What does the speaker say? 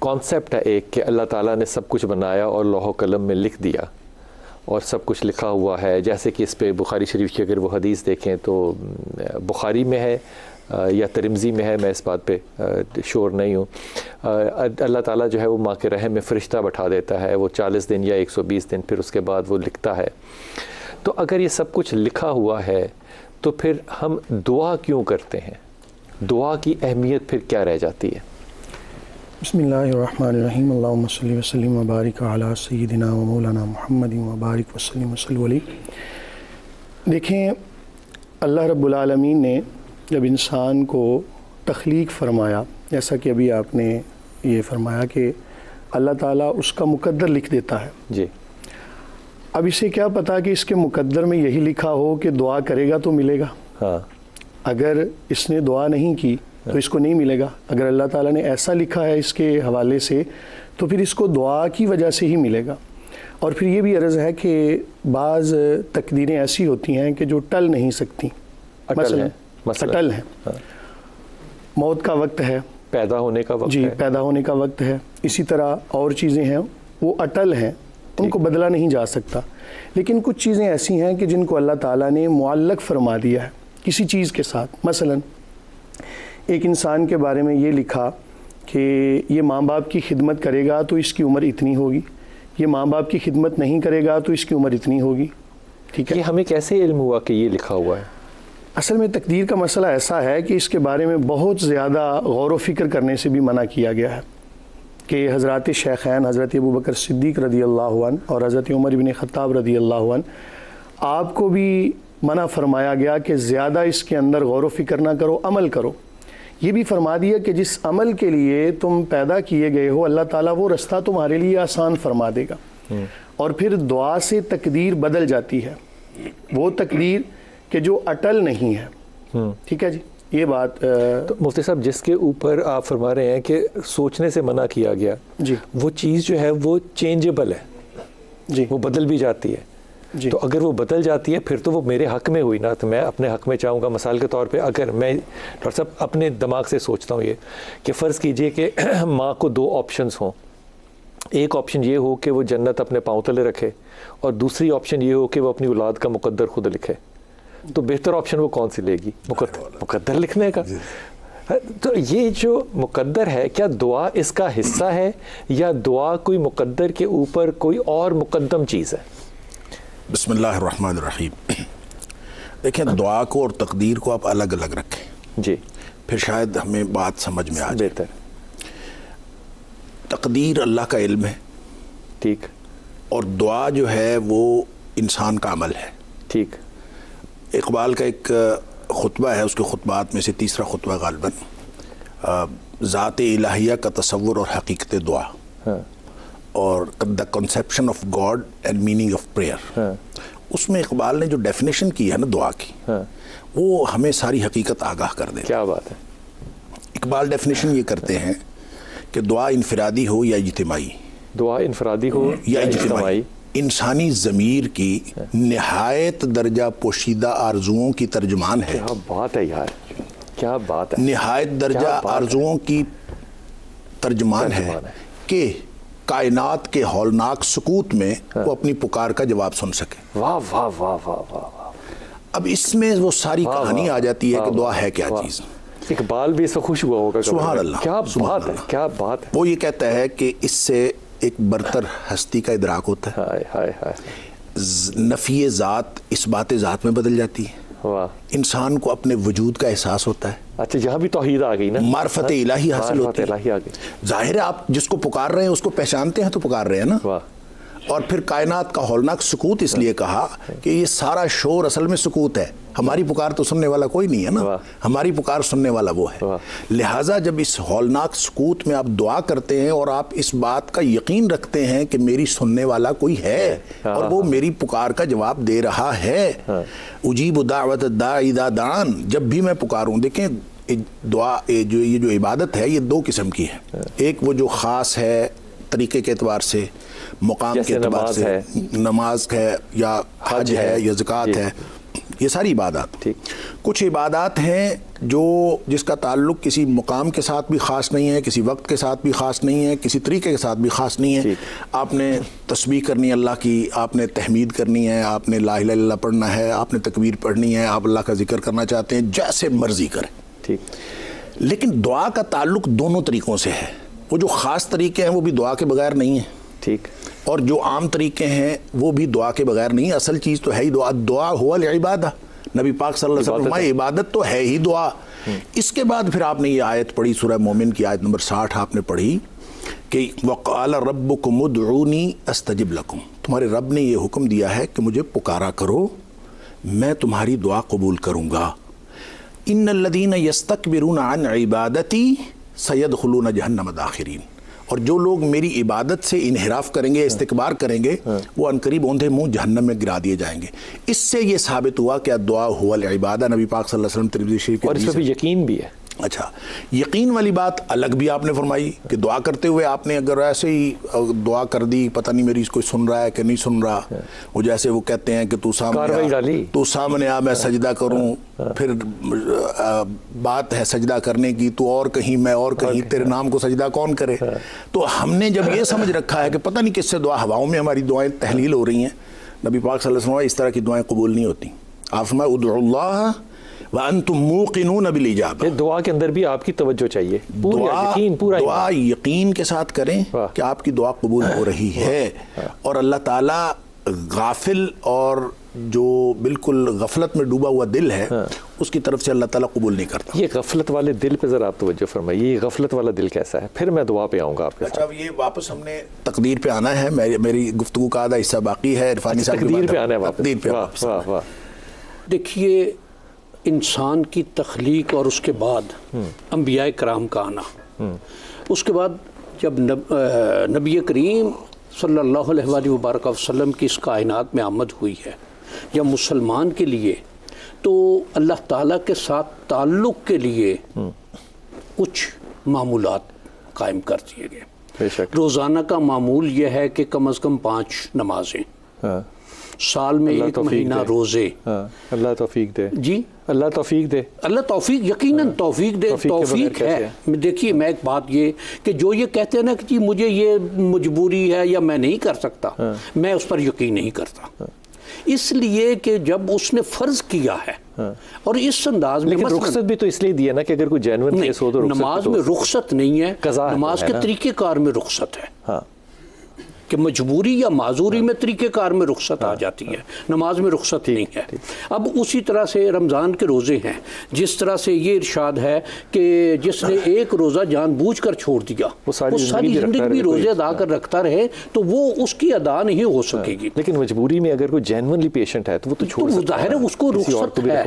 Concept ہے ایک کہ اللہ تعالیٰ نے سب کچھ بنایا اور لوح و قلم میں لکھ دیا اور سب کچھ لکھا ہوا ہے. جیسے کہ اس پہ بخاری شریف کی اگر وہ حدیث دیکھیں تو بخاری میں ہے یا ترمذی میں ہے, میں اس بات پہ شور نہیں ہوں. اللہ تعالیٰ جو ہے وہ ماں کے رحم میں فرشتہ بٹھا دیتا ہے, وہ 40 دن یا 120 دن, پھر اس کے بعد وہ لکھتا ہے. تو اگر یہ سب کچھ لکھا ہوا ہے تو پھر ہم دعا کیوں کرتے ہیں؟ دعا کی اہمیت پھر کیا رہ جاتی ہے؟ بسم اللہ الرحمن الرحیم. اللہم صلی وسلم وبارک علی سیدنا و مولانا محمد وبارک وسلم وصلی علیہ. دیکھیں, اللہ رب العالمین نے جب انسان کو تخلیق فرمایا, جیسا کہ ابھی آپ نے یہ فرمایا کہ اللہ تعالیٰ اس کا مقدر لکھ دیتا ہے. جی. اب اسے کیا پتا کہ اس کے مقدر میں یہی لکھا ہو کہ دعا کرے گا تو ملے گا. ہاں. اگر اس نے دعا نہیں کی تو اس کو نہیں ملے گا. اگر اللہ تعالیٰ نے ایسا لکھا ہے اس کے حوالے سے تو پھر اس کو دعا کی وجہ سے ہی ملے گا. اور پھر یہ بھی عرض ہے کہ بعض تقدیریں ایسی ہوتی ہیں کہ جو ٹل نہیں سکتی. اٹل ہیں. موت کا وقت ہے, پیدا ہونے کا وقت جی ہے. پیدا ہونے کا وقت ہے. اسی طرح اور چیزیں ہیں وہ اٹل ہیں, ان کو بدلا نہیں جا سکتا. لیکن کچھ چیزیں ایسی ہیں کہ جن کو اللہ تعالیٰ نے معلق فرما دیا ہے کسی چیز کے ساتھ. مثلا ایک انسان کے بارے میں یہ لکھا کہ یہ ماں باپ کی خدمت کرے گا تو اس کی عمر اتنی ہوگی, یہ ماں باپ کی خدمت نہیں کرے گا تو اس کی عمر اتنی ہوگی. ٹھیک ہے, یہ ہمیں کیسے علم ہوا کہ یہ لکھا ہوا ہے؟ اصل میں تقدیر کا مسئلہ ایسا ہے کہ اس کے بارے میں بہت زیادہ غور و فکر کرنے سے بھی منع کیا گیا ہے کہ حضرات شیخین حضرت ابوبکر صدیق رضی اللہ عنہ اور حضرت عمر بن خطاب رضی اللہ عنہ, آپ کو بھی منع فرمایا گیا کہ زیادہ اس کے اندر غور و فکر نہ کرو, عمل کرو. یہ بھی فرما دیا کہ جس عمل کے لیے تم پیدا کیے گئے ہو اللہ تعالیٰ وہ رستہ تمہارے لیے آسان فرما دے گا. اور پھر دعا سے تقدیر بدل جاتی ہے, وہ تقدیر کہ جو اٹل نہیں ہے. ٹھیک ہے جی, یہ بات. تو مفتی صاحب جس کے اوپر آپ فرما رہے ہیں کہ سوچنے سے منع کیا گیا, جی وہ چیز جو ہے وہ چینجبل ہے, جی وہ بدل بھی جاتی ہے. جی. تو اگر وہ بدل جاتی ہے پھر تو وہ میرے حق میں ہوئی نا, تو میں اپنے حق میں چاہوں گا. مثال کے طور پہ اگر میں ڈاکٹر صاحب اپنے دماغ سے سوچتا ہوں یہ کہ فرض کیجئے کہ ماں کو 2 آپشنز ہوں. ایک آپشن یہ ہو کہ وہ جنت اپنے پاؤں تلے رکھے, اور دوسری آپشن یہ ہو کہ وہ اپنی اولاد کا مقدر خود لکھے. تو بہتر آپشن وہ کون سی لے گی؟ مقدر لکھنے کا. تو یہ جو مقدر ہے, کیا دعا اس کا حصہ ہے یا دعا کوئی مقدر کے اوپر کوئی اور مقدم چیز ہے؟ بسم اللہ الرحمن الرحیم. دیکھیں, دعا کو اور تقدیر کو آپ الگ الگ رکھیں. جی. پھر شاید ہمیں بات سمجھ میں آ جائے. بہتر. تقدیر اللہ کا علم ہے. ٹھیک. اور دعا جو ہے وہ انسان کا عمل ہے. ٹھیک. اقبال کا ایک خطبہ ہے, اس کے خطبات میں سے تیسرا خطبہ غالباً ذات الہیہ کا تصور اور حقیقت دعا, اور the conception of God and meaning of prayer. اس میں اقبال نے جو ڈیفینیشن کی ہے نا دعا کی, وہ ہمیں ساری حقیقت آگاہ کر دے. کیا بات ہے. اقبال ڈیفینیشن یہ کرتے ہیں کہ دعا انفرادی ہو یا اجتماعی, دعا انفرادی ہو یا اجتماعی, انسانی ضمیر کی نہایت درجہ پوشیدہ آرزوؤں کی ترجمان ہے. کیا بات ہے یار, کیا بات ہے. نہایت درجہ آرزوؤں کی ترجمان ہے کہ کائنات کے ہولناک سکوت میں وہ اپنی پکار کا جواب سن سکے. واہ واہ واہ واہ واہ. اب اس میں وہ ساری کہانی آ جاتی ہے کہ دعا ہے کیا چیز. اقبال بھی اس سے خوش ہوا ہوگا. سبحان اللہ. کیا بات ہے, کیا بات ہے. وہ یہ کہتا ہے کہ اس سے ایک برتر ہستی کا ادراک ہوتا ہے. ہائے ہائے ہائے. نفی ذات اس بات ذات میں بدل جاتی ہے. واہ. انسان کو اپنے وجود کا احساس ہوتا ہے. اچھا, یہاں بھی توحید آ گئی نا, معرفت الہی حاصل ہوتی ہے. معرفت الہی آ گئی. ظاہر ہے آپ جس کو پکار رہے ہیں اس کو پہچانتے ہیں تو پکار رہے ہیں نا. واہ. اور پھر کائنات کا ہولناک سکوت اس لیے کہا کہ یہ سارا شور اصل میں سکوت ہے. ہماری پکار تو سننے والا کوئی نہیں ہے نا, ہماری پکار سننے والا وہ ہے. لہٰذا جب اس ہولناک سکوت میں آپ دعا کرتے ہیں اور آپ اس بات کا یقین رکھتے ہیں کہ میری سننے والا کوئی ہے اور وہ میری پکار کا جواب دے رہا ہے. اجیب دعوت الداعی اذا دعان, جب بھی میں پکاروں. دیکھیں دعا یہ جو عبادت ہے یہ 2 قسم کی ہے. ایک وہ جو خاص ہے طریقے کے اعتبار سے, مقام کے اعتبار سے, نماز ہے یا حج ہے یا زکوٰۃ ہے, یہ ساری عبادات. کچھ عبادات ہیں جو جس کا تعلق کسی مقام کے ساتھ بھی خاص نہیں ہے، کسی وقت کے ساتھ بھی خاص نہیں ہے، کسی طریقے کے ساتھ بھی خاص نہیں ہے. آپ نے تسبیح کرنی ہے اللہ کی، آپ نے تحمید کرنی ہے، آپ نے لا الہ الا اللہ پڑھنا ہے، آپ نے تکبیر پڑھنی ہے، آپ اللہ کا ذکر کرنا چاہتے ہیں، جیسے مرضی کریں. ٹھیک. لیکن دعا کا تعلق دونوں طریقوں سے ہے. وہ جو خاص طریقے ہیں وہ بھی دعا کے بغیر نہیں ہیں. ٹھیک. اور جو عام طریقے ہیں وہ بھی دعا کے بغیر نہیں. اصل چیز تو ہے ہی دعا. دعا ہوا العبادہ. نبی پاک صلی اللہ علیہ وسلم فرمائے عبادت تو ہے ہی دعا. اس کے بعد پھر آپ نے یہ آیت پڑھی، سورہ مومن کی آیت نمبر 60 آپ نے پڑھی کہ وَقَالَ رَبُّكُمُ ادْعُونِي أَسْتَجِبْ لَكُمْ. تمہارے رب نے یہ حکم دیا ہے کہ مجھے پکارا کرو، میں تمہاری دعا قبول کروں گا. إِنَّ الَّذِينَ يَسْتَكْبِرُونَ عَنْ عِبَادَتِي سَيَدْخُلُونَ جَهَنَّمَ دَاخِرِينَ. اور جو لوگ میری عبادت سے انحراف کریں گے، استکبار کریں گے، وہ عنقریب اوندھے منہ جہنم میں گرا دیے جائیں گے. اس سے یہ ثابت ہوا کہ الدعاء هو العبادہ. نبی پاک صلی اللہ علیہ وسلم ترمذی شریف کے اور اس میں بھی یقین بھی ہے. اچھا، یقین والی بات الگ بھی آپ نے فرمائی کہ دعا کرتے ہوئے آپ نے اگر ایسے ہی دعا کر دی، پتہ نہیں میری کوئی سن رہا ہے کہ نہیں سن رہا، وہ جیسے وہ کہتے ہیں کہ تو سامنے آ میں سجدہ کروں، پھر بات ہے سجدہ کرنے کی، تو اور کہیں میں اور کہیں، تیرے نام کو سجدہ کون کرے. تو ہم نے جب یہ سمجھ رکھا ہے کہ پتہ نہیں کس سے دعا، ہواؤں میں ہماری دعائیں تحلیل ہو رہی ہیں. نبی پاک صلی اللہ علیہ وسلم اس طرح کی دعائیں قبول نہیں ہوتی. آپ فرمائے ادعوا اللہ وَأَنْتُمْ مُوقِنُونَ بِالْإِجَابَةِ. دعا کے اندر بھی آپ کی توجہ چاہیے، دعا یقین کے ساتھ کریں کہ آپ کی دعا قبول ہو رہی ہے. اور اللہ تعالیٰ غافل اور جو بالکل غفلت میں ڈوبا ہوا دل ہے اس کی طرف سے اللہ تعالیٰ قبول نہیں کرتا. یہ غفلت والے دل پہ ذرا آپ توجہ فرمائیے، یہ غفلت والا دل کیسا ہے؟ پھر میں دعا پہ آؤں گا آپ کے ساتھ. اچھا، یہ واپس ہم نے تقدیر پہ آنا ہے. میری گفتگو کا آدھا حصہ باقی ہے. عرفانی صاحب تقدیر پہ آنا ہے واپس. تقدیر پہ واپس. دیکھیے، انسان کی تخلیق اور اس کے بعد انبیاء کرام کا آنا، اس کے بعد جب نبی کریم صلی اللہ علیہ وآلہ وبارک وسلم کی اس کائنات میں آمد ہوئی ہے، یا مسلمان کے لیے تو اللہ تعالیٰ کے ساتھ تعلق کے لیے کچھ معمولات قائم کر دیے گئے. روزانہ کا معمول یہ ہے کہ کم از کم 5 نمازیں، سال میں 1 مہینہ روزے. اللہ توفیق دے. جی، اللہ توفیق دے. اللہ توفیق، یقیناً توفیق دے. توفیق ہے. دیکھیے، میں ایک بات یہ کہ جو یہ کہتے ہیں نا کہ جی مجھے یہ مجبوری ہے یا میں نہیں کر سکتا، میں اس پر یقین نہیں کرتا. اس لیے کہ جب اس نے فرض کیا ہے اور اس انداز میں، لیکن رخصت بھی تو اس لیے دی ہے نا کہ اگر کوئی جینون کیس ہو تو نماز میں رخصت نہیں ہے، نماز کے طریقہ کار میں رخصت ہے. کہ مجبوری یا معذوری میں طریقہ کار میں رخصت آ جاتی ہے، نماز میں رخصت نہیں ہے. اب اسی طرح سے رمضان کے روزے ہیں، جس طرح سے یہ ارشاد ہے کہ جس نے ایک روزہ جان بوجھ کر چھوڑ دیا وہ ساری زندگی بھی روزے ادا کر رکھتا رہے تو وہ اس کی ادا نہیں ہو سکے گی. لیکن مجبوری میں اگر کوئی جینونلی پیشنٹ ہے تو وہ تو چھوڑ سکتا ہے، ظاہر ہے اس کو رخصت ہے.